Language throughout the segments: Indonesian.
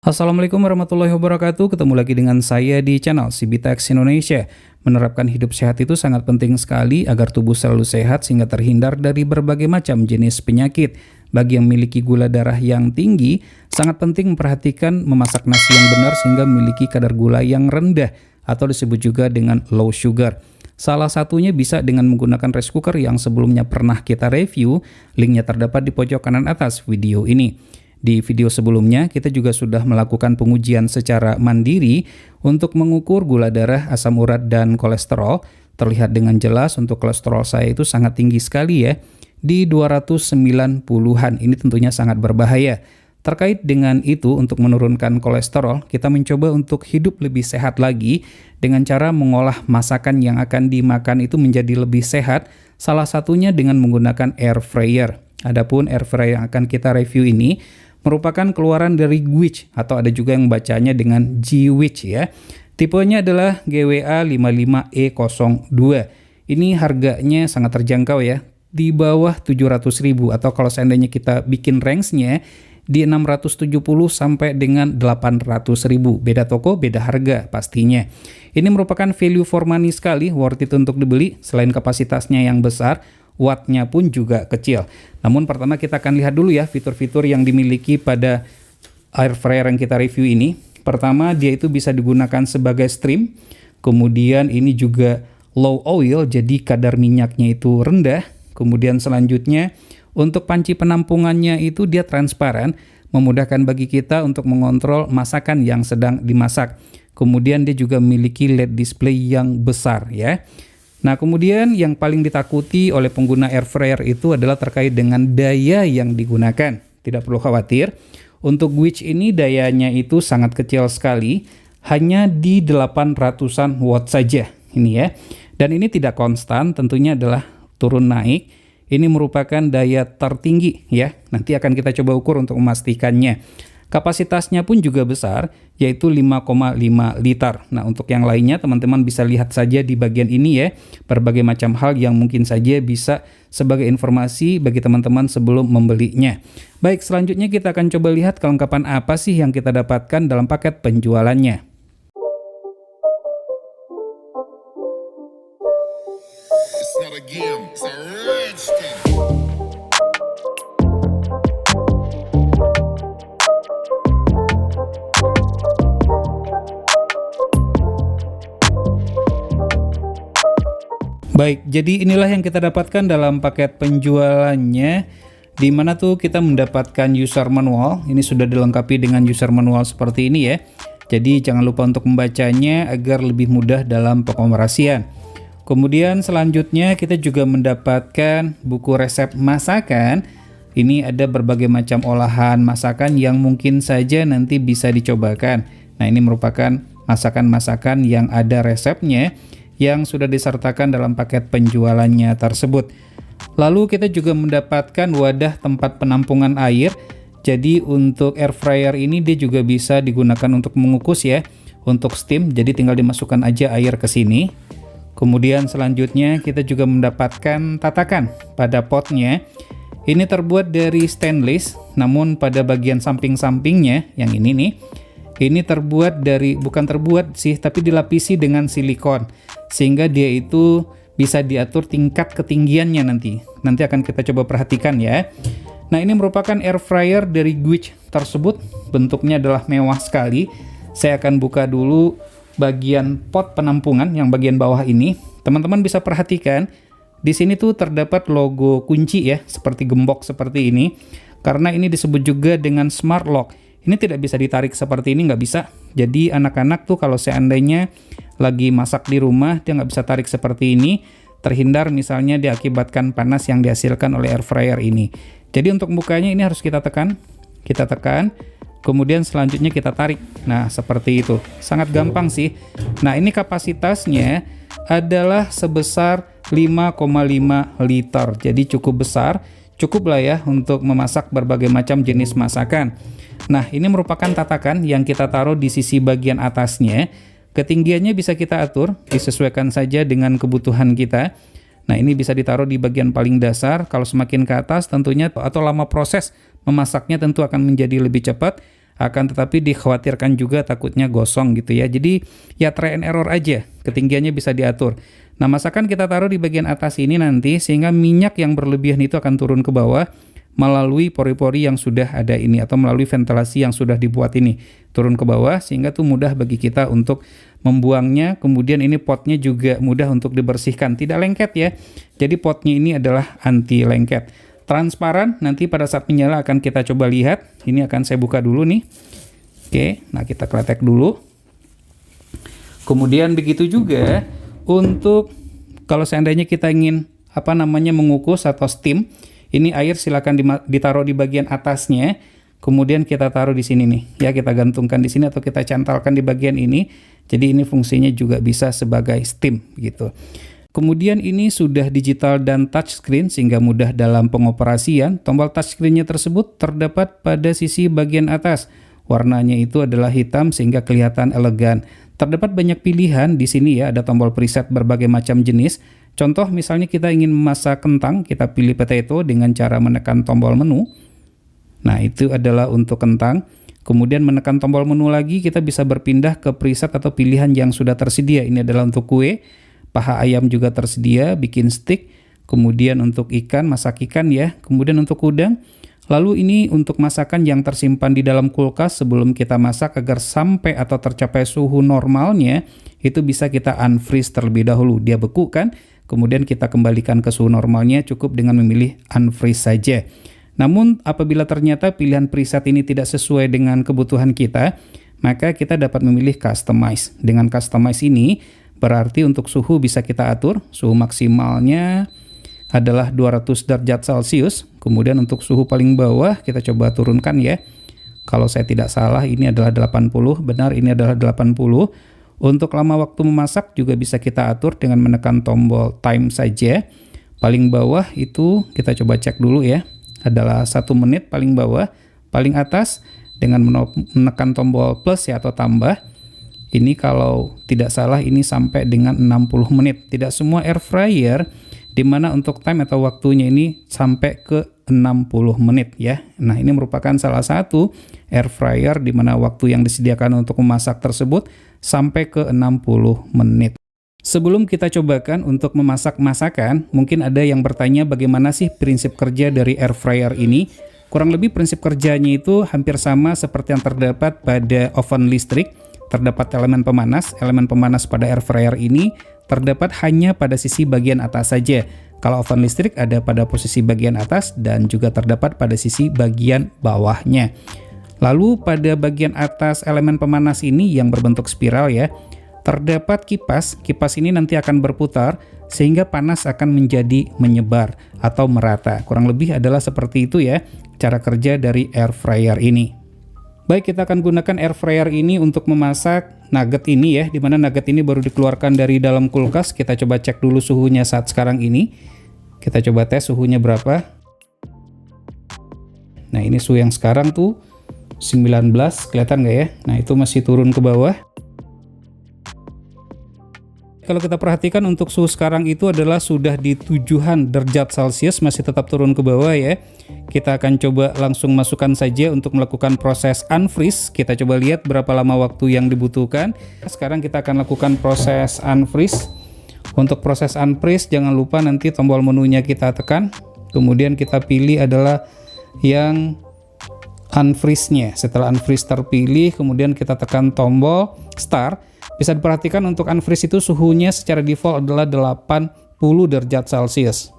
Assalamualaikum warahmatullahi wabarakatuh. Ketemu lagi dengan saya di channel Cibitex Indonesia. Menerapkan hidup sehat itu sangat penting sekali agar tubuh selalu sehat sehingga terhindar dari berbagai macam jenis penyakit. Bagi yang memiliki gula darah yang tinggi, sangat penting memperhatikan memasak nasi yang benar sehingga memiliki kadar gula yang rendah atau disebut juga dengan low sugar. Salah satunya bisa dengan menggunakan rice cooker yang sebelumnya pernah kita review. Linknya terdapat di pojok kanan atas video ini. Di video sebelumnya, kita juga sudah melakukan pengujian secara mandiri untuk mengukur gula darah, asam urat, dan kolesterol. Terlihat dengan jelas untuk kolesterol saya itu sangat tinggi sekali ya, di 290-an. Ini tentunya sangat berbahaya. Terkait dengan itu, untuk menurunkan kolesterol, kita mencoba untuk hidup lebih sehat lagi dengan cara mengolah masakan yang akan dimakan itu menjadi lebih sehat, salah satunya dengan menggunakan air fryer. Adapun air fryer yang akan kita review ini merupakan keluaran dari Gwich atau ada juga yang bacanya dengan Gwich ya. Tipenya adalah GWA 55E02. Ini harganya sangat terjangkau ya, di bawah 700.000 atau kalau seandainya kita bikin range-nya di 670 sampai dengan 800.000. Beda toko, beda harga pastinya. Ini merupakan value for money sekali, worth it untuk dibeli selain kapasitasnya yang besar. Wattnya pun juga kecil. Namun pertama kita akan lihat dulu ya fitur-fitur yang dimiliki pada air fryer yang kita review ini. Pertama, dia itu bisa digunakan sebagai steam. Kemudian ini juga low oil, jadi kadar minyaknya itu rendah. Kemudian selanjutnya untuk panci penampungannya itu dia transparan, memudahkan bagi kita untuk mengontrol masakan yang sedang dimasak. Kemudian dia juga memiliki LED display yang besar ya. Nah, kemudian yang paling ditakuti oleh pengguna air fryer itu adalah terkait dengan daya yang digunakan. Tidak perlu khawatir, untuk Gwich ini dayanya itu sangat kecil sekali, hanya di 800-an watt saja. Ini ya. Dan ini tidak konstan, tentunya adalah turun naik. Ini merupakan daya tertinggi ya. Nanti akan kita coba ukur untuk memastikannya. Kapasitasnya pun juga besar, yaitu 5,5 liter. Nah, untuk yang lainnya teman-teman bisa lihat saja di bagian ini ya, berbagai macam hal yang mungkin saja bisa sebagai informasi bagi teman-teman sebelum membelinya. Baik, selanjutnya kita akan coba lihat kelengkapan apa sih yang kita dapatkan dalam paket penjualannya. It's not a game, it's a rich thing. Baik, jadi inilah yang kita dapatkan dalam paket penjualannya, di mana tuh kita mendapatkan user manual. Ini sudah dilengkapi dengan user manual seperti ini ya. Jadi jangan lupa untuk membacanya agar lebih mudah dalam pengoperasian. Kemudian selanjutnya kita juga mendapatkan buku resep masakan. Ini ada berbagai macam olahan masakan yang mungkin saja nanti bisa dicobakan. Nah, ini merupakan masakan-masakan yang ada resepnya yang sudah disertakan dalam paket penjualannya tersebut. Lalu kita juga mendapatkan wadah tempat penampungan air. Jadi untuk air fryer ini dia juga bisa digunakan untuk mengukus ya, untuk steam. Jadi tinggal dimasukkan aja air ke sini. Kemudian selanjutnya kita juga mendapatkan tatakan pada potnya. Ini terbuat dari stainless, namun pada bagian samping-sampingnya yang ini nih, ini terbuat dari, bukan terbuat sih, tapi dilapisi dengan silikon. Sehingga dia itu bisa diatur tingkat ketinggiannya nanti. Nanti akan kita coba perhatikan ya. Nah, ini merupakan air fryer dari Gwich tersebut. Bentuknya adalah mewah sekali. Saya akan buka dulu bagian pot penampungan yang bagian bawah ini. Teman-teman bisa perhatikan, di sini tuh terdapat logo kunci ya, seperti gembok seperti ini. Karena ini disebut juga dengan smart lock. Ini tidak bisa ditarik seperti ini, nggak bisa. Jadi anak-anak tuh kalau seandainya lagi masak di rumah, dia nggak bisa tarik seperti ini, terhindar misalnya diakibatkan panas yang dihasilkan oleh air fryer ini. Jadi untuk bukanya ini harus kita tekan, kemudian selanjutnya kita tarik. Nah, seperti itu. Sangat gampang sih. Nah, ini kapasitasnya adalah sebesar 5,5 liter. Jadi cukup besar, cukup lah ya untuk memasak berbagai macam jenis masakan. Nah, ini merupakan tatakan yang kita taruh di sisi bagian atasnya. Ketinggiannya bisa kita atur, disesuaikan saja dengan kebutuhan kita. Nah, ini bisa ditaruh di bagian paling dasar. Kalau semakin ke atas tentunya atau lama proses memasaknya tentu akan menjadi lebih cepat. akan tetapi dikhawatirkan juga takutnya gosong gitu ya. Jadi ya try and error aja, ketinggiannya bisa diatur. Nah, masakan kita taruh di bagian atas ini nanti sehingga minyak yang berlebihan itu akan turun ke bawah melalui pori-pori yang sudah ada ini atau melalui ventilasi yang sudah dibuat ini turun ke bawah sehingga tuh mudah bagi kita untuk membuangnya. Kemudian ini potnya juga mudah untuk dibersihkan, tidak lengket ya. Jadi potnya ini adalah anti lengket, transparan. Nanti pada saat menyala akan kita coba lihat. Ini akan saya buka dulu nih. Oke, nah kita kletek dulu. Kemudian begitu juga untuk kalau seandainya kita ingin mengukus atau steam, ini air silakan ditaruh di bagian atasnya, kemudian kita taruh di sini nih, ya kita gantungkan di sini atau kita cantalkan di bagian ini. Jadi ini fungsinya juga bisa sebagai steam gitu. Kemudian ini sudah digital dan touchscreen sehingga mudah dalam pengoperasian. Tombol touchscreen-nya tersebut terdapat pada sisi bagian atas. Warnanya itu adalah hitam sehingga kelihatan elegan. Terdapat banyak pilihan di sini ya, ada tombol preset berbagai macam jenis. Contoh misalnya kita ingin memasak kentang, kita pilih potato dengan cara menekan tombol menu. Nah, itu adalah untuk kentang. Kemudian menekan tombol menu lagi, kita bisa berpindah ke preset atau pilihan yang sudah tersedia. Ini adalah untuk kue, paha ayam juga tersedia, bikin steak. Kemudian untuk ikan, masak ikan ya. Kemudian untuk udang. Lalu ini untuk masakan yang tersimpan di dalam kulkas sebelum kita masak agar sampai atau tercapai suhu normalnya, itu bisa kita unfreeze terlebih dahulu. Dia beku kan? Kemudian kita kembalikan ke suhu normalnya, cukup dengan memilih unfreeze saja. Namun apabila ternyata pilihan preset ini tidak sesuai dengan kebutuhan kita, maka kita dapat memilih customize. Dengan customize ini berarti untuk suhu bisa kita atur. Suhu maksimalnya adalah 200 derajat Celcius. Kemudian untuk suhu paling bawah kita coba turunkan ya. Kalau saya tidak salah ini adalah 80, benar ini adalah 80. Untuk lama waktu memasak juga bisa kita atur dengan menekan tombol time saja. Paling bawah itu kita coba cek dulu ya. Adalah 1 menit paling bawah. Paling atas dengan menekan tombol plus ya atau tambah. Ini kalau tidak salah ini sampai dengan 60 menit. Tidak semua air fryer dimana untuk time atau waktunya ini sampai ke 60 menit ya. Nah, ini merupakan salah satu air fryer di mana waktu yang disediakan untuk memasak tersebut sampai ke 60 menit. Sebelum kita cobakan untuk memasak masakan, mungkin ada yang bertanya bagaimana sih prinsip kerja dari air fryer ini? Kurang lebih prinsip kerjanya itu hampir sama seperti yang terdapat pada oven listrik. Terdapat elemen pemanas pada air fryer ini terdapat hanya pada sisi bagian atas saja. Kalau oven listrik ada pada posisi bagian atas dan juga terdapat pada sisi bagian bawahnya. Lalu pada bagian atas elemen pemanas ini yang berbentuk spiral ya, terdapat kipas. Kipas ini nanti akan berputar sehingga panas akan menjadi menyebar atau merata. Kurang lebih adalah seperti itu ya cara kerja dari air fryer ini. Baik, kita akan gunakan air fryer ini untuk memasak nugget ini ya, dimana nugget ini baru dikeluarkan dari dalam kulkas. Kita coba cek dulu suhunya saat sekarang ini. Kita coba tes suhunya berapa. Nah, ini suhu yang sekarang tuh 19, kelihatan nggak ya? Nah, itu masih turun ke bawah. Kalau kita perhatikan untuk suhu sekarang itu adalah sudah di 7-an derajat Celcius, masih tetap turun ke bawah ya. Kita akan coba langsung masukkan saja untuk melakukan proses unfreeze. Kita coba lihat berapa lama waktu yang dibutuhkan. Sekarang kita akan lakukan proses unfreeze. Untuk proses unfreeze jangan lupa nanti tombol menunya kita tekan. Kemudian kita pilih adalah yang unfreeze-nya. Setelah unfreeze terpilih, kemudian kita tekan tombol start. Bisa diperhatikan untuk unfreeze itu suhunya secara default adalah 80 derajat Celcius.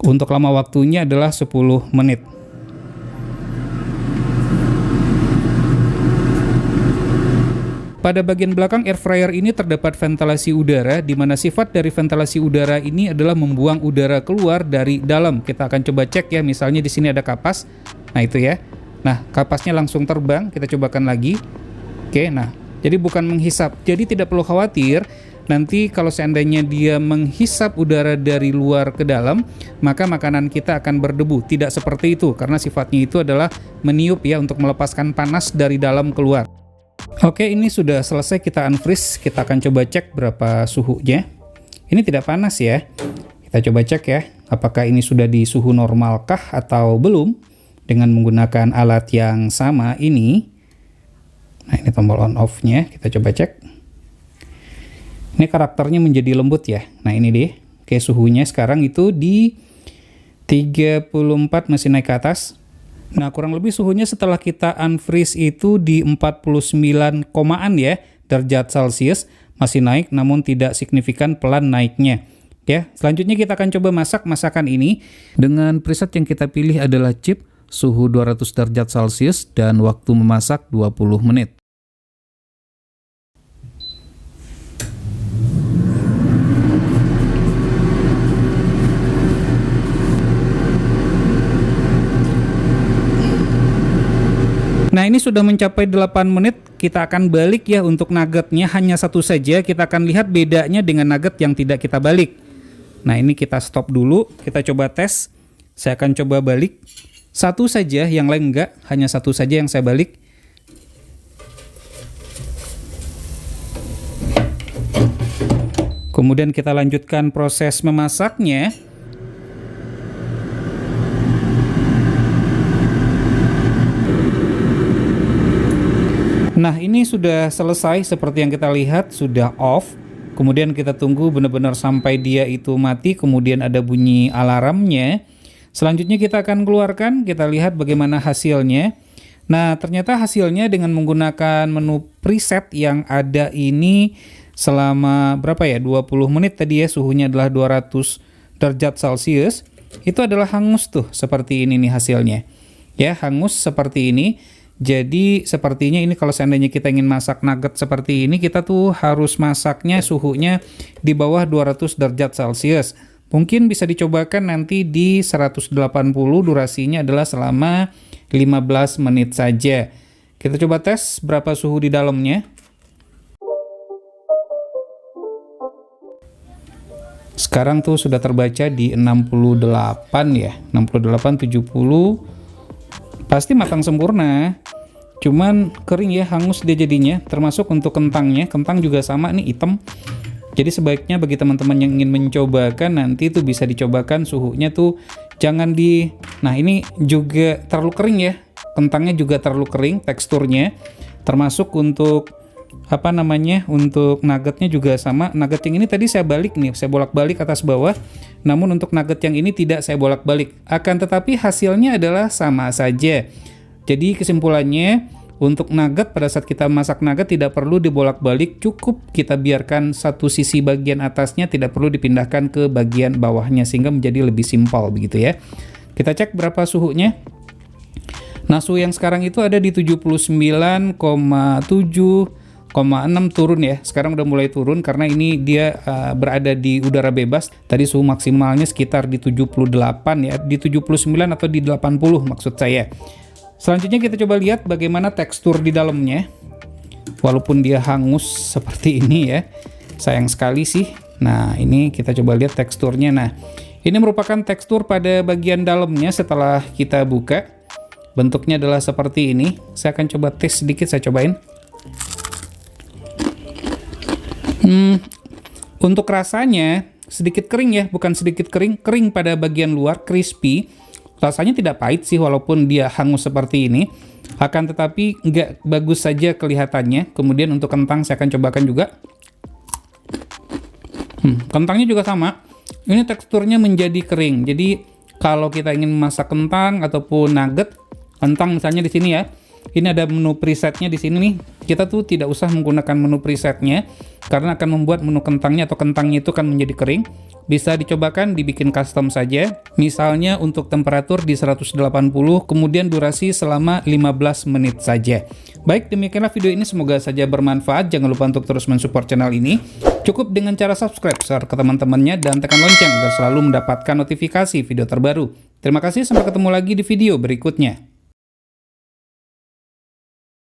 Untuk lama waktunya adalah 10 menit. Pada bagian belakang air fryer ini terdapat ventilasi udara, di mana sifat dari ventilasi udara ini adalah membuang udara keluar dari dalam. Kita akan coba cek ya, misalnya di sini ada kapas. Nah, itu ya. Nah, kapasnya langsung terbang, kita cobakan lagi. Oke, nah, jadi bukan menghisap. Jadi tidak perlu khawatir, nanti kalau seandainya dia menghisap udara dari luar ke dalam, maka makanan kita akan berdebu. Tidak seperti itu, karena sifatnya itu adalah meniup ya, untuk melepaskan panas dari dalam keluar. Oke, ini sudah selesai kita unfreeze. Kita akan coba cek berapa suhunya. Ini tidak panas ya. Kita coba cek ya, apakah ini sudah di suhu normalkah atau belum. dengan menggunakan alat yang sama ini. Nah, ini tombol on off-nya, kita coba cek. Ini karakternya menjadi lembut ya. Nah, ini deh. Oke, suhunya sekarang itu di 34, masih naik ke atas. Nah, kurang lebih suhunya setelah kita unfreeze itu di 49 komaan ya, derajat Celcius. Masih naik, namun tidak signifikan pelan naiknya. Ya, selanjutnya kita akan coba masak masakan ini. Dengan preset yang kita pilih adalah chip, suhu 200 derajat Celcius, dan waktu memasak 20 menit. Nah, ini sudah mencapai 8 menit, kita akan balik ya. Untuk nuggetnya hanya satu saja, kita akan lihat bedanya dengan nugget yang tidak kita balik. Nah, ini kita stop dulu, kita coba tes. Saya akan coba balik satu saja, yang lain enggak, hanya satu saja yang saya balik. Kemudian kita lanjutkan proses memasaknya. Nah, ini sudah selesai seperti yang kita lihat, sudah off. Kemudian kita tunggu benar-benar sampai dia itu mati, kemudian ada bunyi alarmnya. Selanjutnya kita akan keluarkan, kita lihat bagaimana hasilnya. Nah, ternyata hasilnya dengan menggunakan menu preset yang ada ini selama berapa ya? 20 menit tadi ya, suhunya adalah 200 derajat Celcius. Itu adalah hangus tuh, seperti ini nih hasilnya. Ya, hangus seperti ini. Jadi sepertinya ini kalau seandainya kita ingin masak nugget seperti ini, kita tuh harus masaknya suhunya di bawah 200 derajat Celcius. Mungkin bisa dicobakan nanti di 180, durasinya adalah selama 15 menit saja. Kita coba tes berapa suhu di dalamnya. Sekarang tuh sudah terbaca di 68 ya, 68, 70. Pasti matang sempurna, cuman kering ya, hangus dia jadinya. Termasuk untuk kentangnya, kentang juga sama nih, hitam. Jadi sebaiknya bagi teman-teman yang ingin mencobakan, nanti tuh bisa dicobakan suhunya tuh jangan di... Nah, ini juga terlalu kering ya, kentangnya juga terlalu kering teksturnya. Termasuk untuk untuk nuggetnya juga sama. Nugget yang ini tadi saya balik nih, saya bolak-balik atas bawah. Namun untuk nugget yang ini tidak saya bolak-balik. Akan tetapi hasilnya adalah sama saja. Jadi kesimpulannya, untuk nugget pada saat kita masak nugget tidak perlu dibolak-balik, cukup kita biarkan satu sisi bagian atasnya, tidak perlu dipindahkan ke bagian bawahnya sehingga menjadi lebih simpel begitu ya. Kita cek berapa suhunya. Nah, suhu yang sekarang itu ada di 79,6 turun ya. Sekarang udah mulai turun karena ini dia berada di udara bebas. Tadi suhu maksimalnya sekitar di 78 ya, di 79 atau di 80 maksud saya. Selanjutnya kita coba lihat bagaimana tekstur di dalamnya. Walaupun dia hangus seperti ini ya, sayang sekali sih. Nah, ini kita coba lihat teksturnya. Nah, ini merupakan tekstur pada bagian dalamnya setelah kita buka. Bentuknya adalah seperti ini. Saya akan coba tes sedikit, saya cobain. Untuk rasanya sedikit kering ya, bukan sedikit kering pada bagian luar, crispy. Rasanya tidak pahit sih walaupun dia hangus seperti ini. Akan tetapi nggak bagus saja kelihatannya. Kemudian untuk kentang saya akan cobakan juga. Kentangnya juga sama. Ini teksturnya menjadi kering. Jadi kalau kita ingin memasak kentang ataupun nugget, kentang misalnya di sini ya. Ini ada menu presetnya di sini nih. Kita tuh tidak usah menggunakan menu presetnya karena akan membuat menu kentangnya atau kentangnya itu kan menjadi kering. Bisa dicobakan dibikin custom saja. Misalnya untuk temperatur di 180, kemudian durasi selama 15 menit saja. Baik, demikianlah video ini, semoga saja bermanfaat. Jangan lupa untuk terus mensupport channel ini. Cukup dengan cara subscribe, share ke teman-temannya, dan tekan lonceng agar selalu mendapatkan notifikasi video terbaru. Terima kasih, sampai ketemu lagi di video berikutnya.